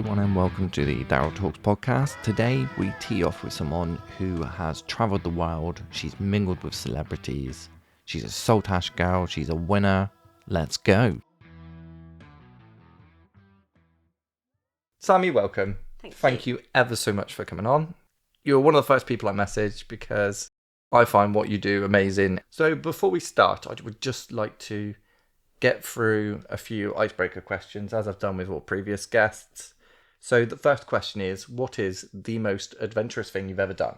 everyone, and welcome to the Daryl Talks podcast. Today, we tee off with someone who has travelled the world. She's mingled with celebrities. She's a Saltash gal. She's a winner. Let's go. Sammie, welcome. Thank you ever so much for coming on. You're one of the first people I messaged because I find what you do amazing. So before we start, I would just like to get through a few icebreaker questions, as I've done with all previous guests. So the first question is, what is the most adventurous thing you've ever done?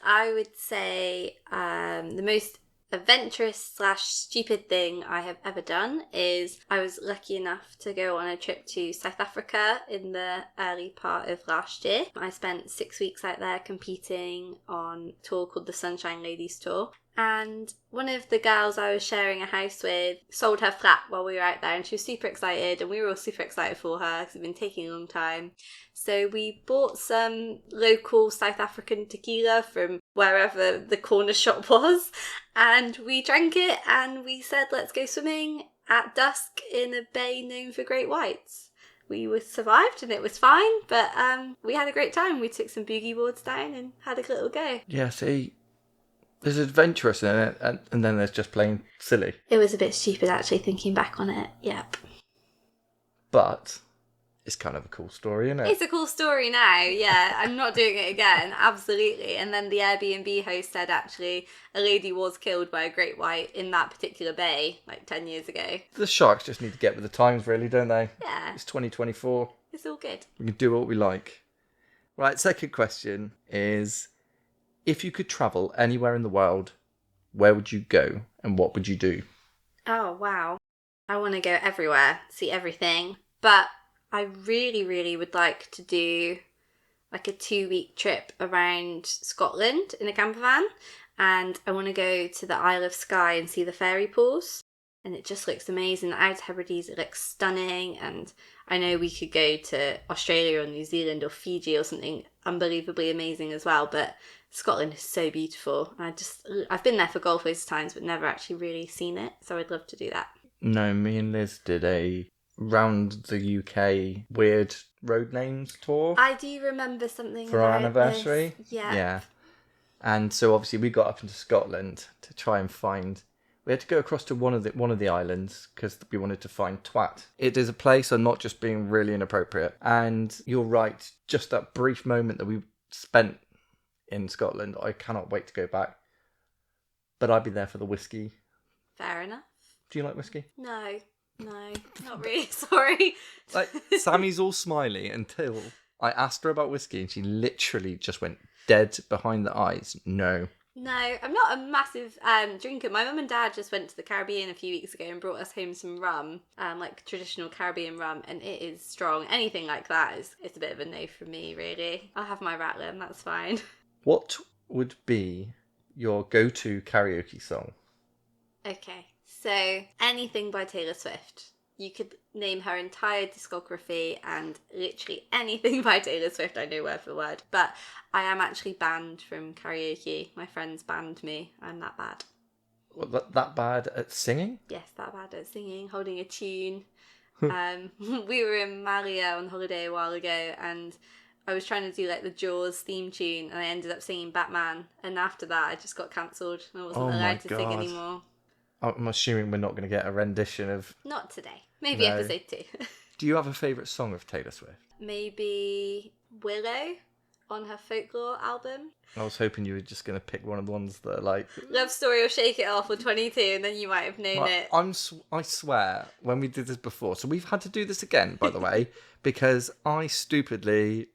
I would say the most adventurous / stupid thing I have ever done is I was lucky enough to go on a trip to South Africa in the early part of last year. I spent 6 weeks out there competing on a tour called the Sunshine Ladies Tour. And one of the girls I was sharing a house with sold her flat while we were out there, and she was super excited, and we were all super excited for her because it'd been taking a long time. So we bought some local South African tequila from wherever the corner shop was, and we drank it, and we said, let's go swimming at dusk in a bay known for great whites. We survived and it was fine, but we had a great time. We took some boogie boards down and had a little go. Yeah, see, there's adventurous in it, and then there's just plain silly. It was a bit stupid, actually, thinking back on it. Yep. But it's kind of a cool story, isn't it? It's a cool story now, yeah. I'm not doing it again, absolutely. And then the Airbnb host said, actually, a lady was killed by a great white in that particular bay, like 10 years ago. The sharks just need to get with the times, really, don't they? Yeah. It's 2024. It's all good. We can do what we like. Right, second question is, if you could travel anywhere in the world, where would you go and what would you do? Oh, wow. I want to go everywhere, see everything. But I really, really would like to do like a 2-week trip around Scotland in a camper van. And I want to go to the Isle of Skye and see the fairy pools. And it just looks amazing. The Outer Hebrides, it looks stunning. And I know we could go to Australia or New Zealand or Fiji or something unbelievably amazing as well. But Scotland is so beautiful. I've been there for golf loads of times, but never actually really seen it. So I'd love to do that. No, me and Liz did a round the UK weird road names tour. I do remember something for our anniversary. This. Yeah. Yeah. And so obviously we got up into Scotland to try and find. We had to go across to one of the islands because we wanted to find Twat. It is a place, I'm not just being really inappropriate. And you're right, just that brief moment that we spent in Scotland, I cannot wait to go back. But I'd be there for the whiskey. Fair enough. Do you like whiskey? No, not really. Sorry. Like, Sammie's all smiley until I asked her about whiskey and she literally just went dead behind the eyes. No. No, I'm not a massive drinker. My mum and dad just went to the Caribbean a few weeks ago and brought us home some rum, like traditional Caribbean rum, and it is strong. Anything like that it's a bit of a no for me, really. I'll have my Rattler, and that's fine. What would be your go-to karaoke song? Okay, so anything by Taylor Swift. You could name her entire discography and literally anything by Taylor Swift I know word for word. But I am actually banned from karaoke. My friends banned me. I'm that bad. What, that bad at singing? Yes, that bad at singing, holding a tune. We were in Malia on holiday a while ago and I was trying to do like the Jaws theme tune and I ended up singing Batman. And after that I just got cancelled and I wasn't allowed to sing anymore. I'm assuming we're not going to get a rendition of... Not today. Maybe episode 2. Do you have a favourite song of Taylor Swift? Maybe Willow on her Folklore album. I was hoping you were just going to pick one of the ones that are like... Love Story or Shake It Off or 22 and then you might have known it. I swear, when we did this before, so we've had to do this again, by the way, because I stupidly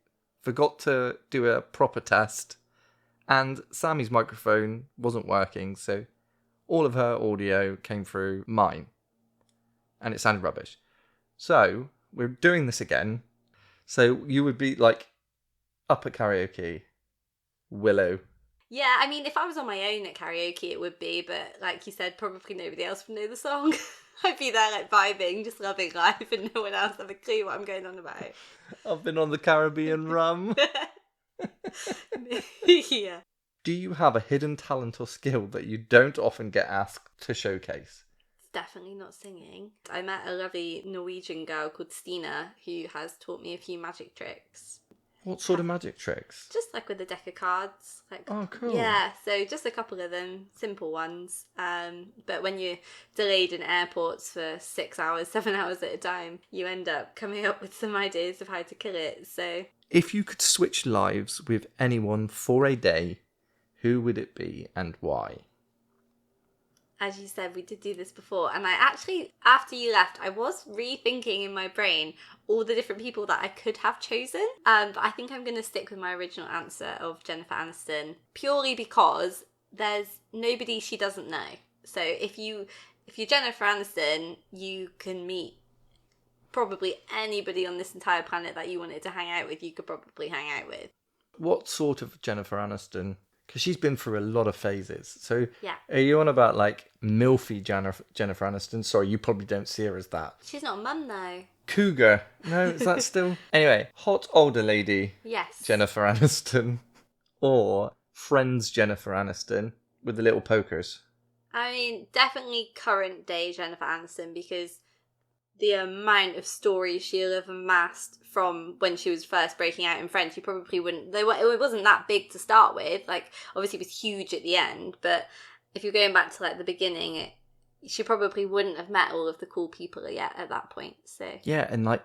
forgot to do a proper test and Sammie's microphone wasn't working, so... all of her audio came through mine. And it sounded rubbish. So, we're doing this again. So, you would be, like, up at karaoke. Willow. Yeah, I mean, if I was on my own at karaoke, it would be. But, like you said, probably nobody else would know the song. I'd be there, like, vibing, just loving life, and no one else have a clue what I'm going on about. I've been on the Caribbean rum. Yeah. Do you have a hidden talent or skill that you don't often get asked to showcase? definitely not singing. I met a lovely Norwegian girl called Stina who has taught me a few magic tricks. What sort of magic tricks? Just like with a deck of cards. Oh, cool. Yeah, so just a couple of them, simple ones. But when you're delayed in airports for 6 hours, 7 hours at a time, you end up coming up with some ideas of how to kill it. So If you could switch lives with anyone for a day, who would it be and why? as you said, we did do this before. And I actually, after you left, I was rethinking in my brain all the different people that I could have chosen. But I think I'm going to stick with my original answer of Jennifer Aniston, purely because there's nobody she doesn't know. So if you're Jennifer Aniston, you can meet probably anybody on this entire planet that you wanted to hang out with, you could probably hang out with. What sort of Jennifer Aniston? Because she's been through a lot of phases. So Yeah. are you on about like milfy Jennifer Aniston? Sorry, you probably don't see her as that. She's not a mum though. Cougar. No, is that still? Anyway, hot older lady Yes. Jennifer Aniston. Or Friends Jennifer Aniston with the little pokers. I mean, definitely current day Jennifer Aniston, because the amount of stories she'll have amassed from when she was first breaking out in Friends, you probably wouldn't. It wasn't that big to start with. Like, obviously, it was huge at the end, but if you're going back to like the beginning, she probably wouldn't have met all of the cool people yet at that point. So Yeah, and like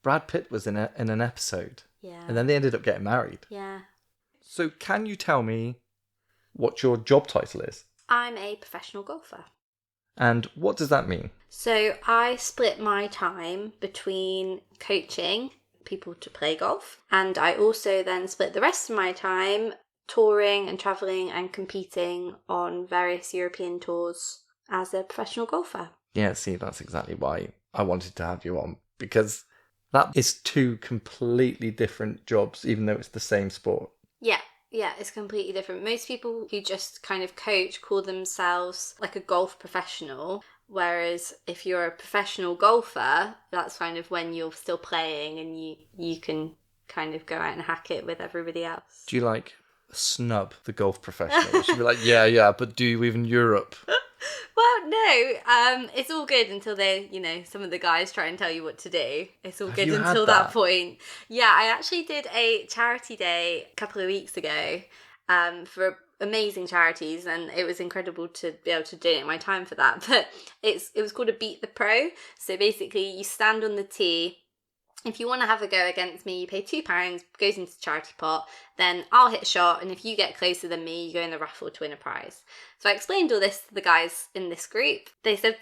Brad Pitt was in an episode, yeah, and then they ended up getting married. yeah. So can you tell me what your job title is? I'm a professional golfer. And what does that mean? So I split my time between coaching people to play golf, and I also then split the rest of my time touring and travelling and competing on various European tours as a professional golfer. Yeah, see, that's exactly why I wanted to have you on, because that is two completely different jobs, even though it's the same sport. Yeah, it's completely different. Most people who just kind of coach call themselves like a golf professional, whereas if you're a professional golfer, that's kind of when you're still playing and you can kind of go out and hack it with everybody else. Do you like snub the golf professional? She'd be like, yeah, but do you even Europe? Well, no, it's all good until they, some of the guys try and tell you what to do. It's all Have good you had until that? that point. Yeah, I actually did a charity day a couple of weeks ago for amazing charities, and it was incredible to be able to donate my time for that. But it was called a Beat the Pro. So basically, you stand on the tee. If you want to have a go against me, you pay £2, goes into the charity pot, then I'll hit a shot, and if you get closer than me, you go in the raffle to win a prize. So I explained all this to the guys in this group. They said,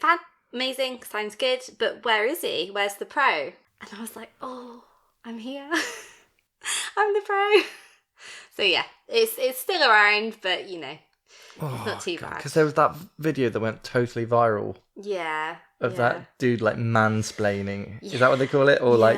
amazing, sounds good, but where is he? Where's the pro? And I was like, oh, I'm here. I'm the pro. So yeah, it's still around, but it's not too bad. Because there was that video that went totally viral Yeah. of yeah. that dude like mansplaining. Is that what they call it? Or like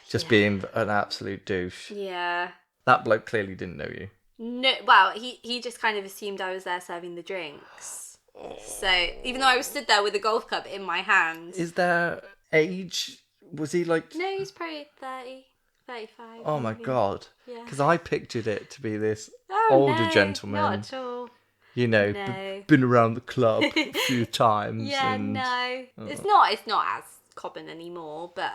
just yeah. being an absolute douche. Yeah. That bloke clearly didn't know you. No, well, he just kind of assumed I was there serving the drinks. So even though I was stood there with a golf club in my hand. Is there age? Was he like... No, he's probably 30, 35. Oh my maybe. God. Yeah. Because I pictured it to be this Oh, older no, gentleman. Not at all. No. Been around the club a few times. Yeah, and... no. It's not as common anymore, but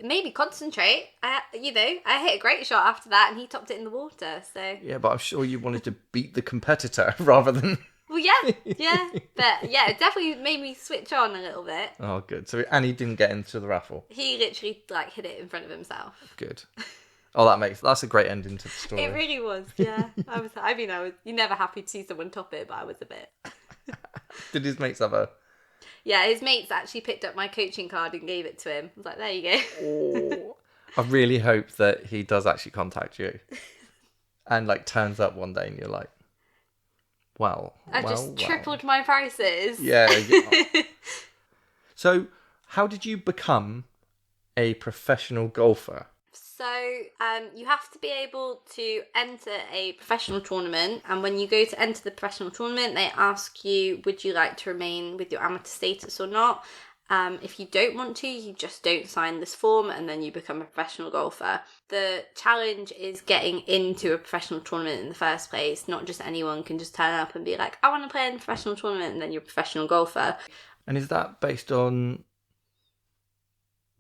maybe concentrate. I hit a great shot after that, and he topped it in the water. So Yeah, but I'm sure you wanted to beat the competitor rather than... well, yeah, but yeah, it definitely made me switch on a little bit. Oh, good. And he didn't get into the raffle. He literally hit it in front of himself. Good. Oh, that's a great ending to the story. It really was, yeah. You're never happy to see someone top it, but I was a bit. Did his mates have a... Yeah, his mates actually picked up my coaching card and gave it to him. I was like, there you go. Oh, I really hope that he does actually contact you. And turns up one day and you're like, I've just tripled my prices. Yeah. So, how did you become a professional golfer? So, you have to be able to enter a professional tournament, and when you go to enter the professional tournament, they ask you, would you like to remain with your amateur status or not? If you don't want to, you just don't sign this form and then you become a professional golfer. The challenge is getting into a professional tournament in the first place. Not just anyone can just turn up and be like, I want to play in a professional tournament, and then you're a professional golfer. And is that based on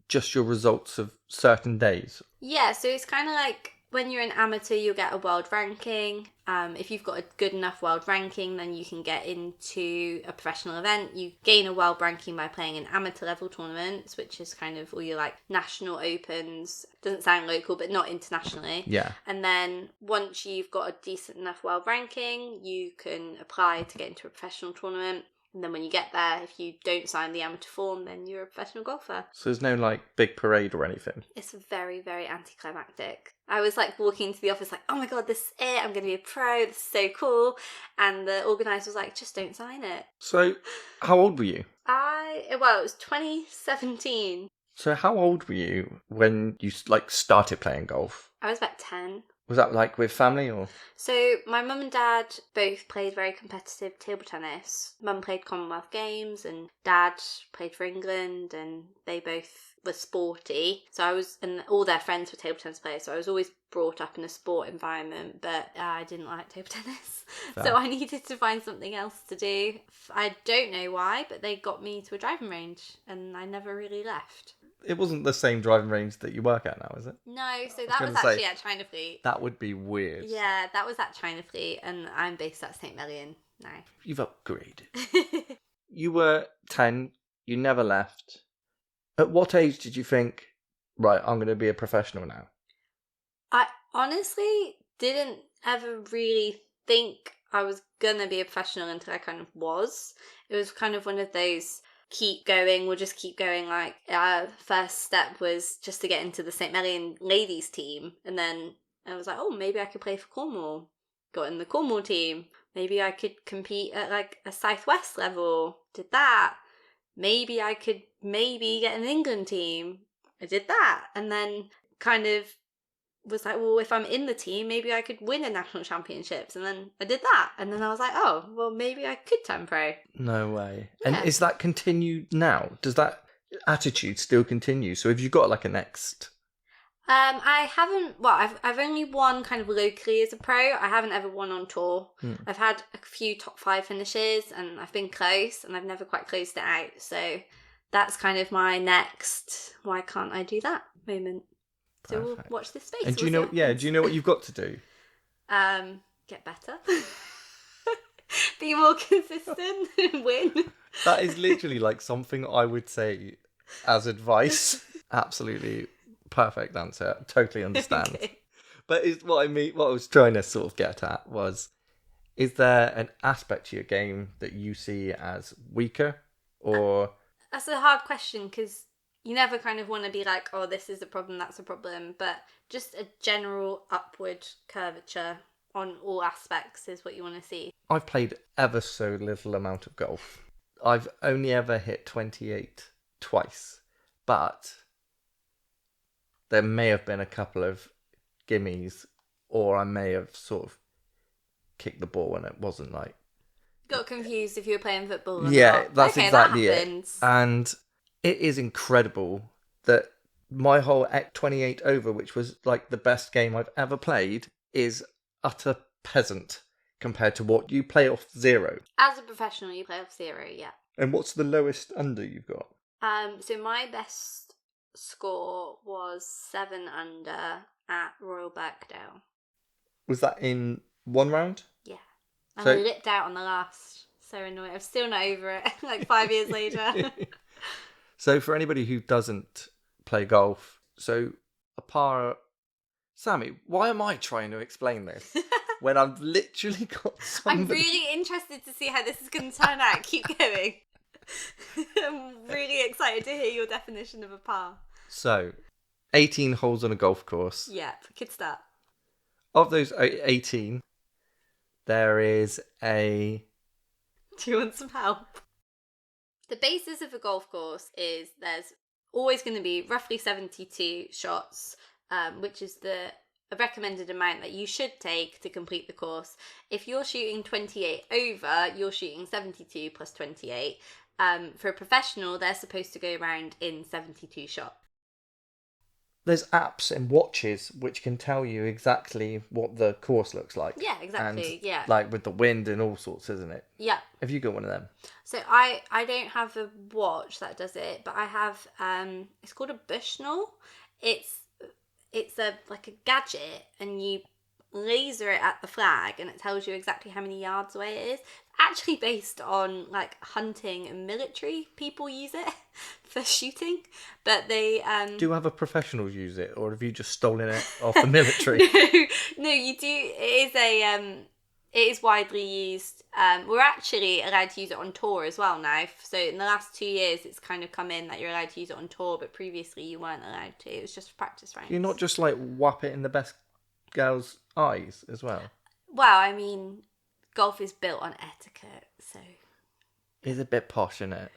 just your results of certain days? Yeah, so it's kind of like when you're an amateur, you'll get a world ranking. If you've got a good enough world ranking, then you can get into a professional event. You gain a world ranking by playing in amateur level tournaments, which is kind of all your like national opens. Doesn't sound local, but not internationally. Yeah. And then once you've got a decent enough world ranking, you can apply to get into a professional tournament. And then when you get there, if you don't sign the amateur form, then you're a professional golfer. So there's no like big parade or anything? It's very, very anticlimactic. I was like walking into the office like, oh my God, this is it. I'm going to be a pro. This is so cool. And the organiser was like, just don't sign it. So how old were you? It was 2017. So how old were you when you like started playing golf? I was about 10. Was that like with family or? So my mum and dad both played very competitive table tennis. Mum played Commonwealth Games and dad played for England, and they both were sporty. So I was, and all their friends were table tennis players, so I was always brought up in a sport environment, but I didn't like table tennis. Fair. So I needed to find something else to do. I don't know why, but they got me to a driving range and I never really left. It wasn't the same driving range that you work at now, is it? No, so that was gonna say, actually at China Fleet. That would be weird. Yeah, that was at China Fleet, and I'm based at St. Melian now. You've upgraded. You were 10, you never left. At what age did you think, right, I'm going to be a professional now? I honestly didn't ever really think I was going to be a professional until I kind of was. It was kind of one of those keep going, we'll just keep going. Like, our first step was just to get into the St. Melian ladies team. And then I was like, oh, maybe I could play for Cornwall. Got in the Cornwall team. Maybe I could compete at like a Southwest level. Did that. Maybe I could get an England team. I did that. And then kind of was like, well, if I'm in the team, maybe I could win a national championships. And then I did that. And then I was like, oh, well, maybe I could turn pro. No way. Yeah. And is that continued now? Does that attitude still continue? So have you got like a next? I haven't, well, I've only won kind of locally as a pro. I haven't ever won on tour. I've had a few top 5 finishes and I've been close and I've never quite closed it out. So that's kind of my next, why can't I do that moment. So Perfect. we'll watch this space. And do you know what you've got to do? Get better. Be more consistent and win. That is literally like something I would say as advice. Absolutely perfect answer. Totally understand. Okay. But what I was trying to sort of get at was, is there an aspect to your game that you see as weaker or? That's a hard question because you never kind of want to be like, oh, this is a problem, that's a problem. But just a general upward curvature on all aspects is what you want to see. I've played ever so little amount of golf. I've only ever hit 28 twice. But there may have been a couple of gimmies, or I may have sort of kicked the ball when it wasn't like... Got confused if you were playing football or Yeah, not. that's Okay, exactly that it. happens. And it is incredible that my whole 28 over, which was like the best game I've ever played, is utter peasant compared to what you play off 0. As a professional, you play off 0, yeah. And what's the lowest under you've got? So my best score was 7 under at Royal Birkdale. Was that in one round? Yeah. And So- I lipped out on the last. So annoying. I'm still not over it, like 5 years later. So for anybody who doesn't play golf, so a par... Sammie, why am I trying to explain this when I've literally got somebody... I'm really interested to see how this is going to turn out. Keep going. I'm really excited to hear your definition of a par. So, 18 holes on a golf course. Yep, good start. Of those 18, there is a... Do you want some help? The basis of a golf course is there's always going to be roughly 72 shots, which is a recommended amount that you should take to complete the course. If you're shooting 28 over, you're shooting 72 plus 28. For a professional, they're supposed to go around in 72 shots. There's apps and watches which can tell you exactly what the course looks like. Yeah, exactly. And, yeah. like with the wind and all sorts, isn't it? Yeah. Have you got one of them? So I don't have a watch that does it, but I have it's called a Bushnell. It's a like a gadget, and you laser it at the flag and it tells you exactly how many yards away it is. It's actually based on like hunting and military people use it for shooting, but they Do other professionals use it, or have you just stolen it off the military? no, you do. It is widely used. We're actually allowed to use it on tour as well now. So in the last 2 years, it's kind of come in that you're allowed to use it on tour, but previously you weren't allowed to. It was just for practice rounds. You're not just like whap it in the best girl's eyes as well. Well, I mean, golf is built on etiquette, so It's a bit posh, isn't it?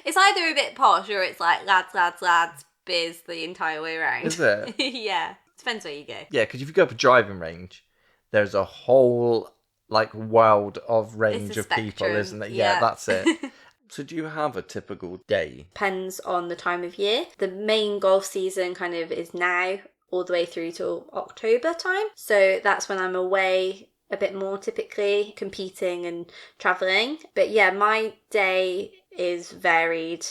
it's either a bit posh or it's like lads, beers the entire way around. Is it? Yeah, depends where you go. Yeah, because if you go up a driving range, there's a whole like world of range of people, spectrum, isn't there? yeah. Yeah, that's it. So do you have a typical day? Depends on the time of year. The main golf season kind of is now all the way through till October time. So that's when I'm away a bit more typically, competing and travelling. But yeah, my day is varied.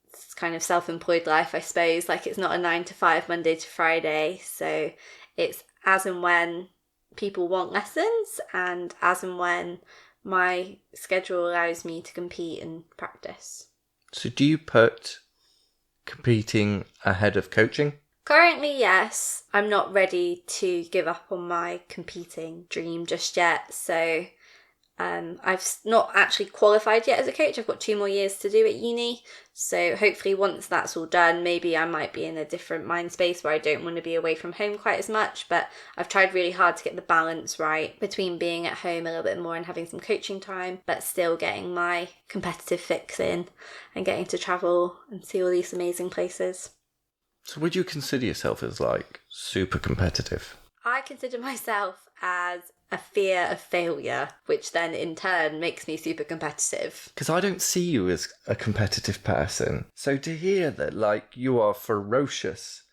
It's kind of self-employed life, I suppose. Like, it's not a 9 to 5 Monday to Friday. So it's as and when people want lessons and as and when my schedule allows me to compete and practice. So do you put competing ahead of coaching? Currently, yes. I'm not ready to give up on my competing dream just yet. So I've not actually qualified yet as a coach. I've got 2 more years to do at uni. So hopefully once that's all done, maybe I might be in a different mind space where I don't want to be away from home quite as much. But I've tried really hard to get the balance right between being at home a little bit more and having some coaching time, but still getting my competitive fix in and getting to travel and see all these amazing places. So would you consider yourself as like super competitive? I consider myself as a fear of failure, which then in turn makes me super competitive. Because I don't see you as a competitive person. So to hear that like you are ferocious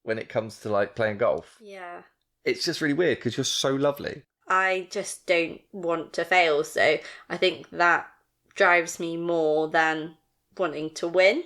when it comes to like playing golf, Yeah. it's just really weird because you're so lovely. I just don't want to fail, so I think that drives me more than wanting to win.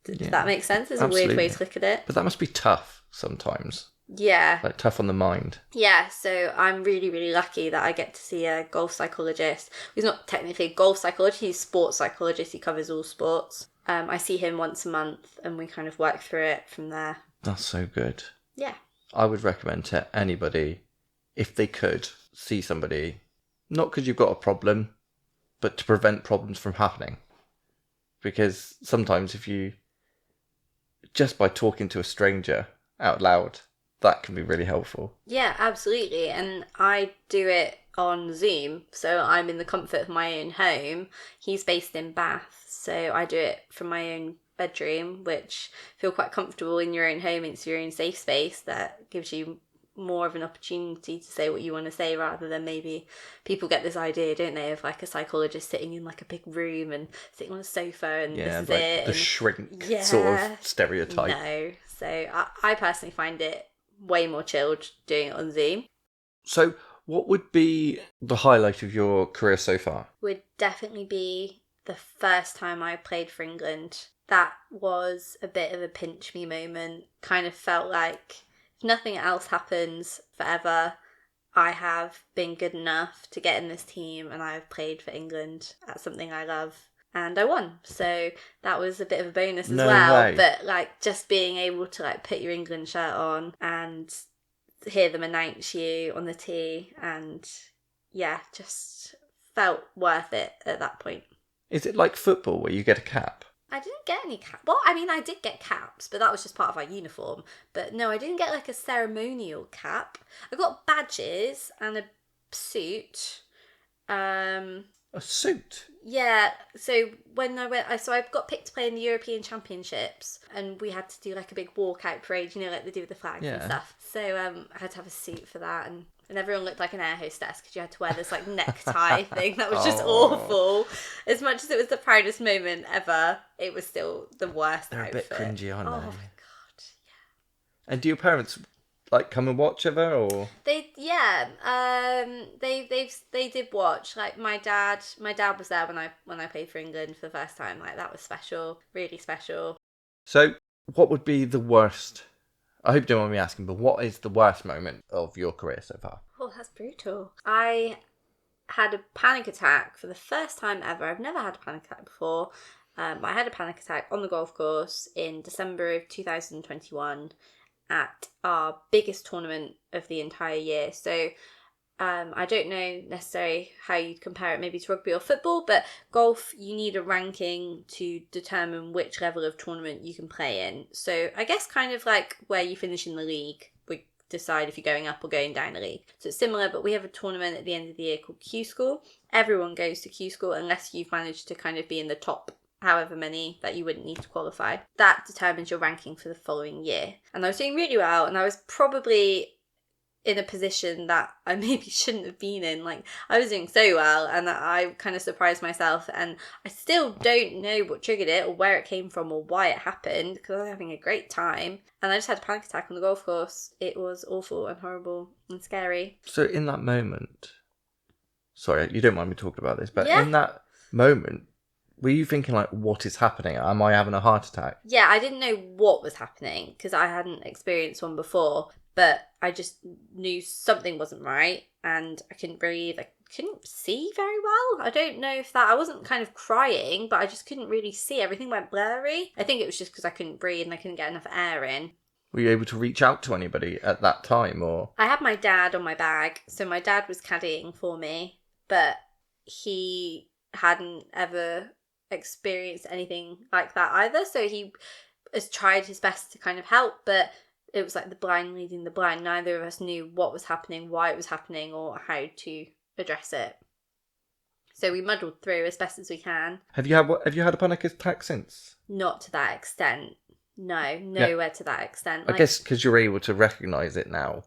Does that make sense? It's a weird way to look at it. But that must be tough sometimes. Yeah. Like tough on the mind. Yeah, so I'm really, really lucky that I get to see a golf psychologist. He's not technically a golf psychologist, he's a sports psychologist. He covers all sports. I see him once a month and we kind of work through it from there. That's so good. Yeah. I would recommend to anybody, if they could, see somebody, not because you've got a problem, but to prevent problems from happening. Because sometimes if you, just by talking to a stranger out loud, that can be really helpful. Yeah, absolutely. And I do it on Zoom. So I'm in the comfort of my own home. He's based in Bath. So I do it from my own bedroom, which feel quite comfortable in your own home. It's your own safe space that gives you more of an opportunity to say what you want to say, rather than maybe people get this idea, don't they, of like a psychologist sitting in like a big room and sitting on a sofa and this is like it. The shrink sort of stereotype. No. So I personally find it way more chilled doing it on Zoom. So what would be the highlight of your career so far? Would definitely be the first time I played for England. That was a bit of a pinch me moment. Kind of felt like if nothing else happens forever, I have been good enough to get in this team and I have played for England at something I love. And I won. So that was a bit of a bonus as well. But like just being able to like put your England shirt on and hear them announce you on the tee, and yeah, just felt worth it at that point. Is it like football where you get a cap? I didn't get any cap. Well, I mean, I did get caps, but that was just part of our uniform. But no, I didn't get like a ceremonial cap. I got badges and a suit. A suit? Yeah, so when I went, so I got picked to play in the European Championships, and we had to do like a big walkout parade, you know, like they do with the flags and Yeah. stuff. So I had to have a suit for that, and everyone looked like an air hostess because you had to wear this like necktie thing that was just Oh. awful. As much as it was the proudest moment ever, it was still the worst They're a outfit. bit cringy, aren't Oh they? my god. And do your parents like come and watch ever, or? They they did watch. Like my dad was there when I played for England for the first time. Like that was special, really special. So, what would be the worst? I hope you don't mind me asking, but what is the worst moment of your career so far? Oh, that's brutal. I had a panic attack for the first time ever. I've never had a panic attack before. I had a panic attack on the golf course in December of 2021 at our biggest tournament of the entire year. So I don't know necessarily how you'd compare it maybe to rugby or football, but golf, you need a ranking to determine which level of tournament you can play in. So I guess kind of like where you finish in the league, we decide if you're going up or going down the league. So it's similar, but we have a tournament at the end of the year called Q School. Everyone goes to Q School unless you've managed to kind of be in the top however many that you wouldn't need to qualify. That determines your ranking for the following year. And I was doing really well, and I was probably in a position that I maybe shouldn't have been in. Like, I was doing so well, and I kind of surprised myself, and I still don't know what triggered it or where it came from or why it happened, because I was having a great time, and I just had a panic attack on the golf course. It was awful and horrible and scary. So, in that moment, sorry, you don't mind me talking about this, but Yeah. in that moment, were you thinking like, what is happening? Am I having a heart attack? Yeah, I didn't know what was happening because I hadn't experienced one before, but I just knew something wasn't right, and I couldn't breathe. I couldn't see very well. I don't know if I wasn't kind of crying, but I just couldn't really see. Everything went blurry. I think it was just because I couldn't breathe and I couldn't get enough air in. Were you able to reach out to anybody at that time, or? I had my dad on my bag, so my dad was caddying for me, but he hadn't ever experienced anything like that either, so he has tried his best to kind of help, but it was like the blind leading the blind. Neither of us knew what was happening, why it was happening, or how to address it. So we muddled through as best as we can. Have you had a panic attack since? Not to that extent. No, nowhere to that extent. I guess because you're able to recognise it now.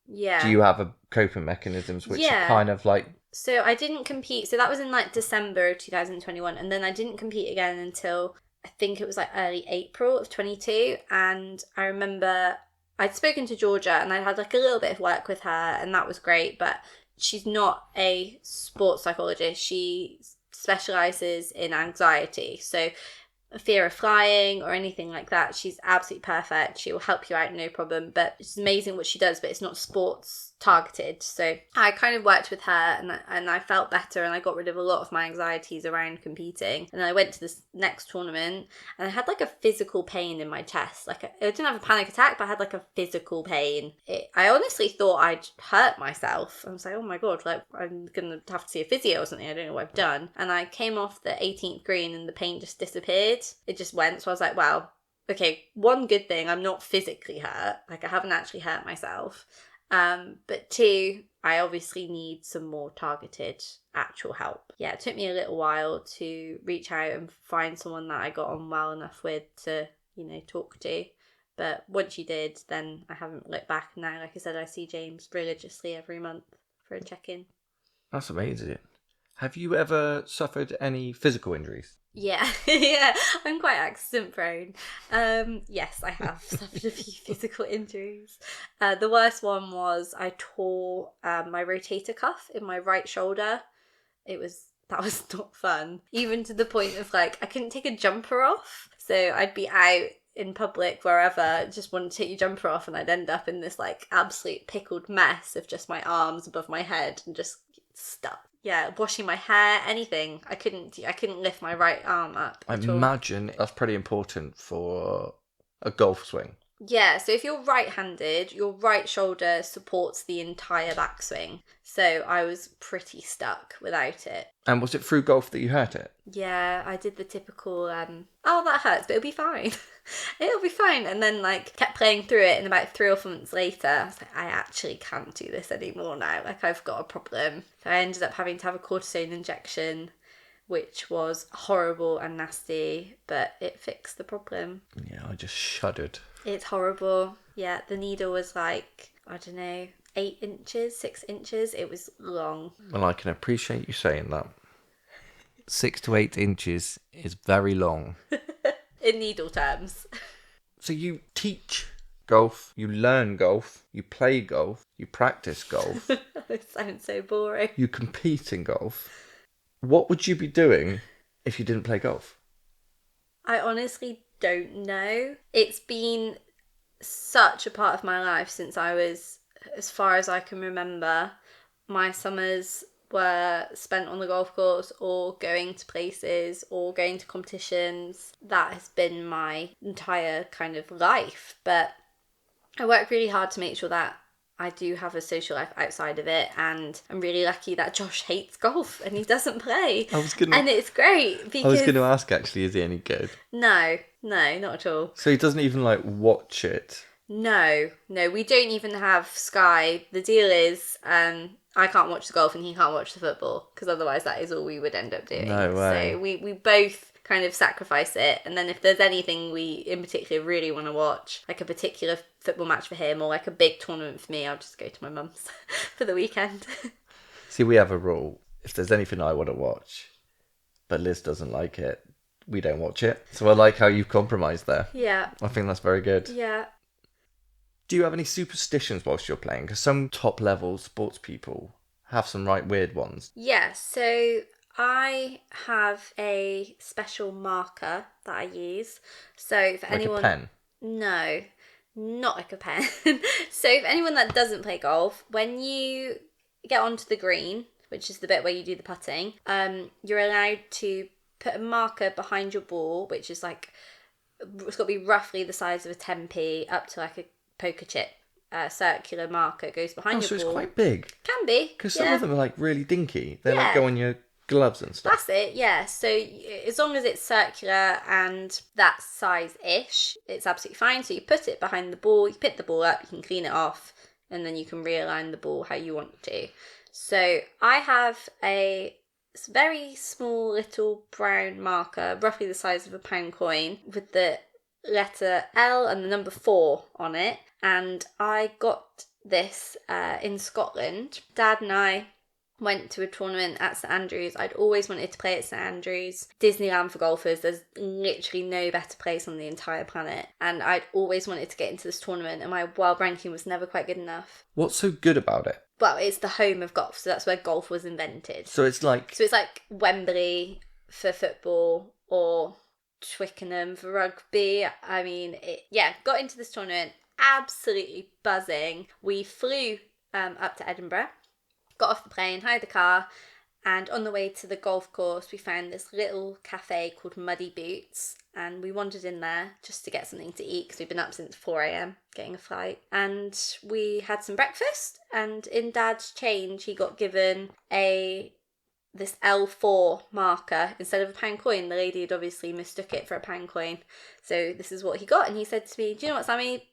Yeah. Do you have a coping mechanisms which are kind of like? So I didn't compete. So that was in like December of 2021, and then I didn't compete again until I think it was like early April of 22. And I remember I'd spoken to Georgia, and I'd had like a little bit of work with her, and that was great. But she's not a sports psychologist. She specialises in anxiety. So fear of flying or anything like that, she's absolutely perfect. She will help you out, no problem. But it's amazing what she does, but it's not sports targeted. So I kind of worked with her, and I felt better, and I got rid of a lot of my anxieties around competing. And then I went to this next tournament, and I had like a physical pain in my chest. Like I didn't have a panic attack, but I had like a physical pain. I honestly thought I'd hurt myself. I was like, oh my god, like I'm gonna have to see a physio or something. I don't know what I've done. And I came off the 18th green, and the pain just disappeared. It just went. So I was like, wow, okay, one good thing, I'm not physically hurt. Like I haven't actually hurt myself. But two, I obviously need some more targeted actual help. Yeah, it took me a little while to reach out and find someone that I got on well enough with to, talk to. But once you did, then I haven't looked back. Now, like I said, I see James religiously every month for a check-in. That's amazing. Have you ever suffered any physical injuries? Yeah, yeah, I'm quite accident prone. Yes, I have suffered a few physical injuries. The worst one was I tore my rotator cuff in my right shoulder. That was not fun. Even to the point of like I couldn't take a jumper off. So I'd be out in public wherever, just wanted to take your jumper off, and I'd end up in this like absolute pickled mess of just my arms above my head and just stuck. Yeah, washing my hair, anything. I couldn't lift my right arm up. I imagine that's pretty important for a golf swing. Yeah, so if you're right-handed, your right shoulder supports the entire backswing. So I was pretty stuck without it. And was it through golf that you hurt it? Yeah, I did the typical, oh, that hurts, but it'll be fine. It'll be fine. And then, like, kept playing through it, and about 3 or 4 months later, I was like, I actually can't do this anymore now. Like, I've got a problem. So I ended up having to have a cortisone injection, which was horrible and nasty, but it fixed the problem. Yeah, I just shuddered. It's horrible. Yeah, the needle was like, I don't know, 8 inches, 6 inches. It was long. Well, I can appreciate you saying that. 6 to 8 inches is very long. In needle terms. So you teach golf, you learn golf, you play golf, you practice golf, It sounds so boring. you compete in golf. What would you be doing if you didn't play golf? I honestly don't know. It's been such a part of my life since I was, as far as I can remember. My summers were spent on the golf course or going to places or going to competitions. That has been my entire kind of life. But I work really hard to make sure that I do have a social life outside of it, and I'm really lucky that Josh hates golf and he doesn't play. And it's great because... I was going to ask, actually, is he any good? No, not at all. So he doesn't even, like, watch it? No, we don't even have Sky. The deal is, I can't watch the golf and he can't watch the football, because otherwise that is all we would end up doing. No way. So we both kind of sacrifice it, and then if there's anything we in particular really want to watch, like a particular football match for him or like a big tournament for me, I'll just go to my mum's for the weekend. See, we have a rule. If there's anything I want to watch, but Liz doesn't like it, we don't watch it. So I like how you've compromised there. Yeah. I think that's very good. Yeah. Do you have any superstitions whilst you're playing? Because some top-level sports people have some right weird ones. Yeah, so I have a special marker that I use. So for anyone... Like a pen? No, not like a pen. So if anyone that doesn't play golf, when you get onto the green, which is the bit where you do the putting, you're allowed to put a marker behind your ball, which is like, it's got to be roughly the size of a 10p up to like a poker chip. Circular marker goes behind your ball. So it's quite big. Can be. Because some of them are like really dinky. They like go on your gloves and stuff. That's it, yeah. So as long as it's circular and that size-ish, it's absolutely fine. So you put it behind the ball, you pick the ball up, you can clean it off, and then you can realign the ball how you want to. So I have a very small little brown marker, roughly the size of a pound coin, with the letter L and the number 4 on it. And I got this in Scotland. Dad and I went to a tournament at St Andrews. I'd always wanted to play at St Andrews. Disneyland for golfers. There's literally no better place on the entire planet. And I'd always wanted to get into this tournament, and my world ranking was never quite good enough. What's so good about it? Well, it's the home of golf, so that's where golf was invented. So it's like Wembley for football or Twickenham for rugby. I mean, got into this tournament absolutely buzzing. We flew up to Edinburgh, got off the plane, hired the car, and on the way to the golf course we found this little cafe called Muddy Boots, and we wandered in there just to get something to eat because we'd been up since 4 a.m. getting a flight. And we had some breakfast, and in Dad's change he got given this L4 marker instead of a pound coin. The lady had obviously mistook it for a pound coin, so this is what he got. And he said to me, do you know what, Sammie,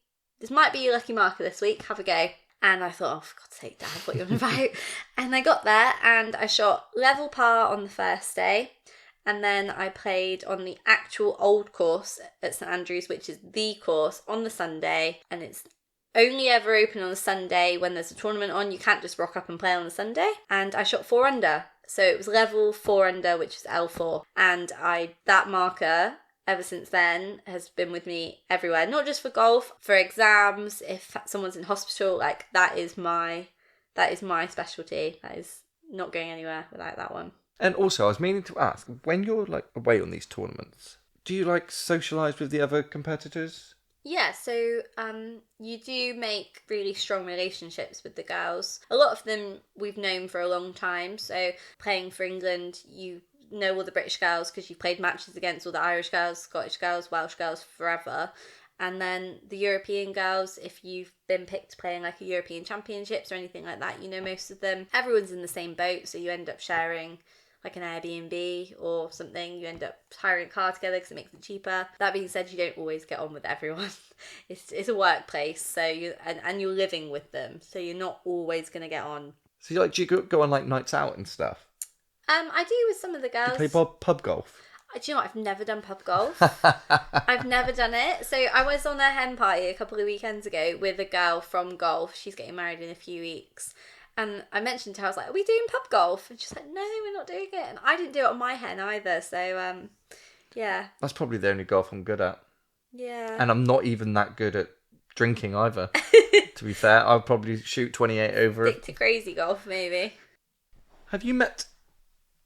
this might be your lucky marker this week, have a go. And I thought, oh, for God's sake, Dad, what are you on about? And I got there and I shot level par on the first day. And then I played on the actual old course at St Andrews, which is the course, on the Sunday. And it's only ever open on the Sunday when there's a tournament on. You can't just rock up and play on the Sunday. And I shot 4 under. So it was level 4 under, which is L4. And that marker, ever since then, has been with me everywhere. Not just for golf, for exams, if someone's in hospital, like that is my specialty. That is not going anywhere without that one. And also, I was meaning to ask, when you're like away on these tournaments, do you like socialise with the other competitors? Yeah, so you do make really strong relationships with the girls. A lot of them we've known for a long time. So playing for England, you know all the British girls because you've played matches against all the Irish girls, Scottish girls, Welsh girls forever. And then the European girls, if you've been picked to play in like a European Championships or anything like that, you know most of them. Everyone's in the same boat, so you end up sharing like an Airbnb or something. You end up hiring a car together because it makes it cheaper. That being said, you don't always get on with everyone. It's a workplace, so and you're living with them, so you're not always going to get on. So do you go on like nights out and stuff? I do with some of the girls. Do you play pub golf? Do you know what? I've never done pub golf. I've never done it. So I was on a hen party a couple of weekends ago with a girl from golf. She's getting married in a few weeks. And I mentioned to her, I was like, are we doing pub golf? And she's like, no, we're not doing it. And I didn't do it on my hen either. So, yeah. That's probably the only golf I'm good at. Yeah. And I'm not even that good at drinking either. To be fair, I'll probably shoot 28 over. Stick to crazy golf, maybe. Have you met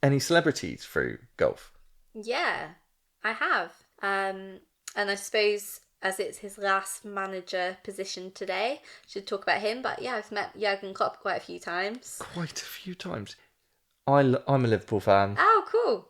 any celebrities through golf? Yeah, I have. And I suppose as it's his last manager position today, I should talk about him. But yeah, I've met Jurgen Klopp quite a few times. Quite a few times. I'm a Liverpool fan. Oh, cool.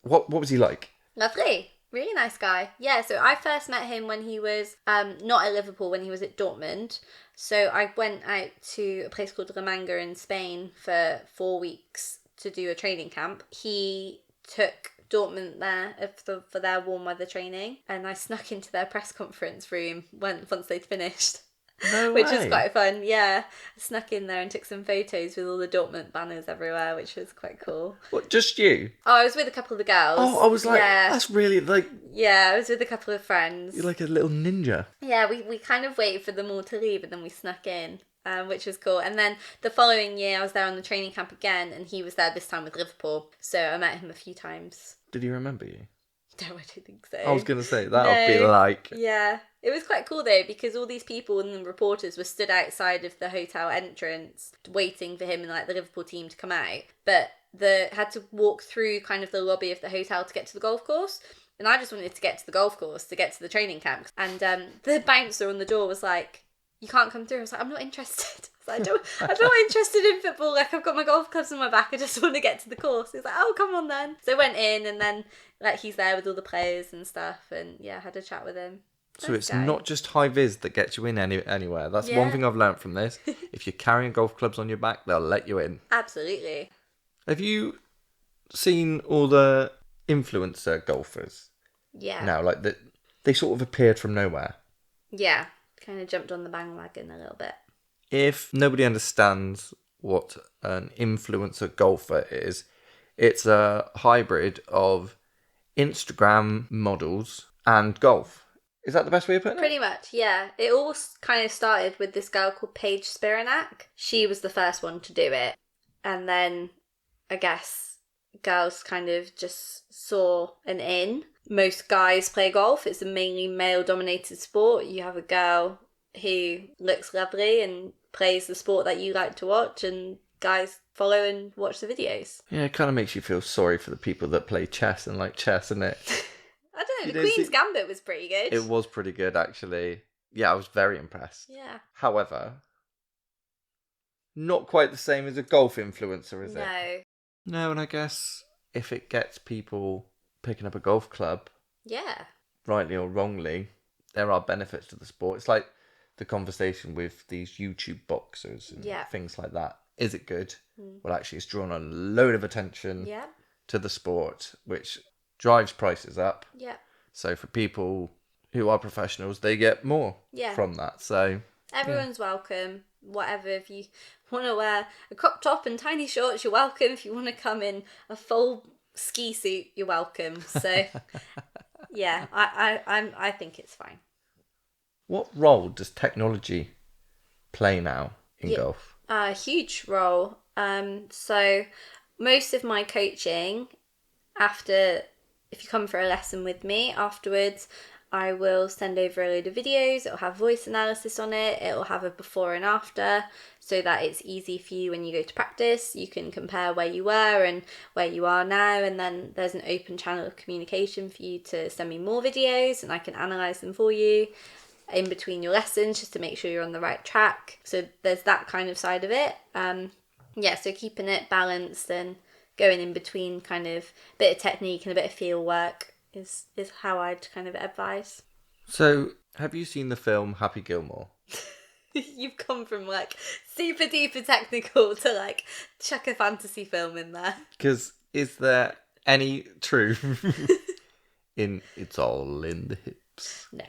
What was he like? Lovely. Really nice guy. Yeah, so I first met him when he was not at Liverpool, when he was at Dortmund. So I went out to a place called La Manga in Spain for 4 weeks to do a training camp. He took Dortmund there for their warm weather training, and I snuck into their press conference room once they'd finished. No Which way. was quite fun, yeah. I snuck in there and took some photos with all the Dortmund banners everywhere, which was quite cool. What, just you? Oh, I was with a couple of the girls. Oh, I was like, yeah. that's really like... Yeah, I was with a couple of friends. You're like a little ninja. Yeah, we kind of waited for them all to leave and then we snuck in, which was cool. And then the following year I was there on the training camp again, and he was there this time with Liverpool. So I met him a few times. Did he remember you? No, I don't think so. I was going to say, that'll be like... Yeah. It was quite cool though, because all these people and the reporters were stood outside of the hotel entrance waiting for him and like the Liverpool team to come out. But had to walk through kind of the lobby of the hotel to get to the golf course. And I just wanted to get to the golf course, to get to the training camp. And the bouncer on the door was like, you can't come through. I was like, I'm not interested. I'm not interested in football. Like, I've got my golf clubs on my back. I just want to get to the course. He's like, oh, come on then. So I went in, and then like he's there with all the players and stuff, and yeah, had a chat with him. So it's not just high vis that gets you in anywhere. That's one thing I've learnt from this. If you're carrying golf clubs on your back, they'll let you in. Absolutely. Have you seen all the influencer golfers? Yeah. Now, like they sort of appeared from nowhere. Yeah. Kind of jumped on the bandwagon a little bit. If nobody understands what an influencer golfer is, it's a hybrid of Instagram models and golf. Is that the best way of putting it? Pretty much, yeah. It all kind of started with this girl called Paige Spiranak. She was the first one to do it. And then, I guess, girls kind of just saw an in. Most guys play golf. It's a mainly male-dominated sport. You have a girl who looks lovely and plays the sport that you like to watch, and guys follow and watch the videos. Yeah, it kind of makes you feel sorry for the people that play chess and like chess, isn't it? I don't know, the Queen's Gambit was pretty good. It was pretty good, actually. Yeah, I was very impressed. Yeah. However, not quite the same as a golf influencer, is it? No, and I guess if it gets people picking up a golf club, yeah, rightly or wrongly, there are benefits to the sport. It's like the conversation with these YouTube boxers and things like that. Is it good? Well, actually, it's drawn a load of attention to the sport, which drives prices up. Yeah. So for people who are professionals, they get more from that. So everyone's welcome. Whatever, if you want to wear a crop top and tiny shorts, you're welcome. If you want to come in a full ski suit, you're welcome. So yeah, I think it's fine. What role does technology play now in golf? A huge role. So most of my coaching, if you come for a lesson with me afterwards, I will send over a load of videos. It'll have voice analysis on it. It'll have a before and after, so that it's easy for you when you go to practice. You can compare where you were and where you are now, and then there's an open channel of communication for you to send me more videos, and I can analyse them for you in between your lessons just to make sure you're on the right track. So there's that kind of side of it. So keeping it balanced and going in between kind of a bit of technique and a bit of feel work is how I'd kind of advise. So Have you seen the film Happy Gilmore? You've come from like super duper technical to like chuck a fantasy film in there. Because is there any truth in It's All in the Hips? No.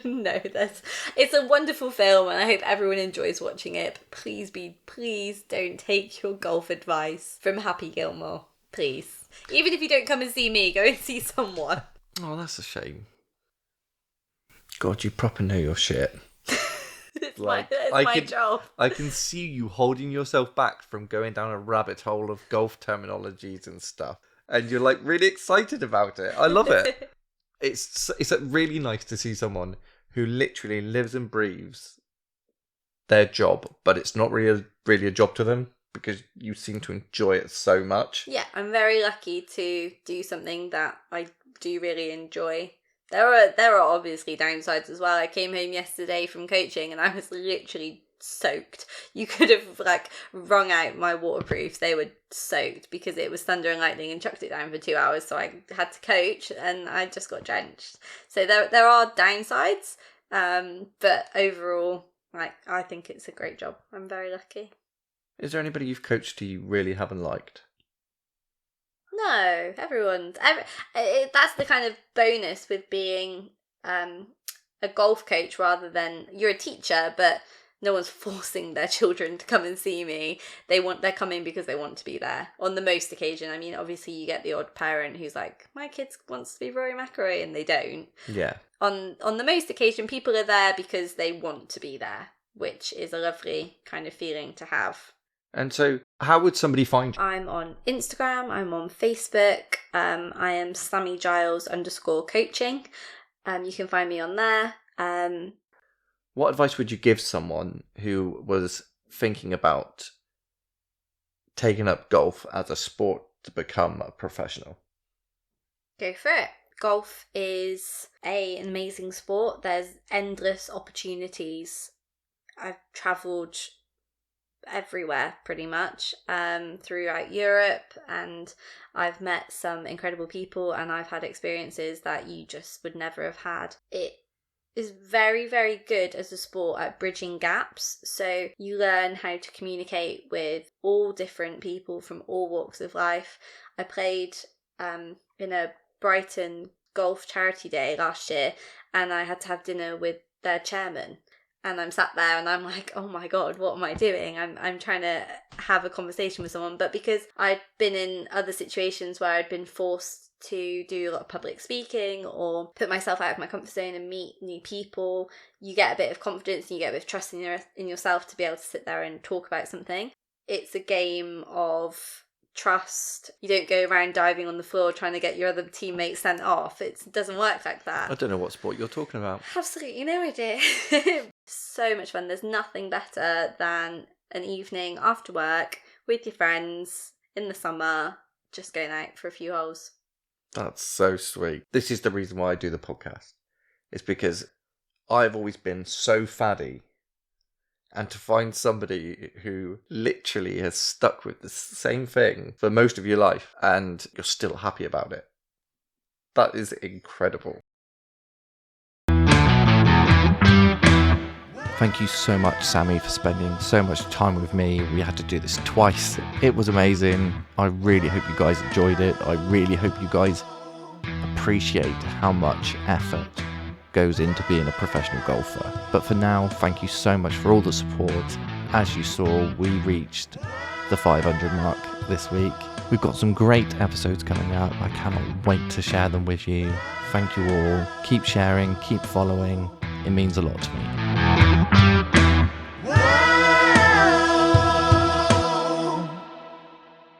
No, it's a wonderful film and I hope everyone enjoys watching it. But please don't take your golf advice from Happy Gilmore. Please. Even if you don't come and see me, go and see someone. Oh, that's a shame. God, you proper know your shit. It's my job. I can see you holding yourself back from going down a rabbit hole of golf terminologies and stuff. And you're like really excited about it. I love it. It's really nice to see someone who literally lives and breathes their job, but it's not really a job to them because you seem to enjoy it so much. Yeah, I'm very lucky to do something that I do really enjoy. There are obviously downsides as well. I came home yesterday from coaching and I was literally soaked. You could have like wrung out my waterproofs. They were soaked because it was thunder and lightning and chucked it down for 2 hours. So I had to coach and I just got drenched. So there are downsides. But overall, like I think it's a great job. I'm very lucky. Is there anybody you've coached who you really haven't liked? No, that's the kind of bonus with being a golf coach rather than you're a teacher, but no one's forcing their children to come and see me. They're coming because they want to be there. On the most occasion, I mean, obviously you get the odd parent who's like, my kid wants to be Rory McIlroy, and they don't. Yeah. On the most occasion, people are there because they want to be there, which is a lovely kind of feeling to have. And so, how would somebody find you? I'm on Instagram, I'm on Facebook, I am Sammie_Giles _coaching. You can find me on there. What advice would you give someone who was thinking about taking up golf as a sport to become a professional? Go for it. Golf is an amazing sport. There's endless opportunities. I've travelled everywhere pretty much throughout Europe, and I've met some incredible people and I've had experiences that you just would never have had. It is very, very good as a sport at bridging gaps, so you learn how to communicate with all different people from all walks of life. I played in a Brighton golf charity day last year and I had to have dinner with their chairman. And I'm sat there and I'm like, oh my God, what am I doing? I'm trying to have a conversation with someone. But because I'd been in other situations where I'd been forced to do a lot of public speaking or put myself out of my comfort zone and meet new people, you get a bit of confidence and you get a bit of trust in yourself to be able to sit there and talk about something. It's a game of trust. You don't go around diving on the floor trying to get your other teammates sent off. It doesn't work like that. I don't know what sport you're talking about. Absolutely no idea. So much fun. There's nothing better than an evening after work with your friends in the summer, just going out for a few holes. That's so sweet. This is the reason why I do the podcast. It's because I've always been so faddy. And to find somebody who literally has stuck with the same thing for most of your life and you're still happy about it, that is incredible. Thank you so much, Sammie, for spending so much time with me. We had to do this twice. It was amazing. I really hope you guys enjoyed it. I really hope you guys appreciate how much effort goes into being a professional golfer. But for now, thank you so much for all the support. As you saw, we reached the 500 mark this week. We've got some great episodes coming out. I cannot wait to share them with you. Thank you all. Keep sharing, keep following. It means a lot to me.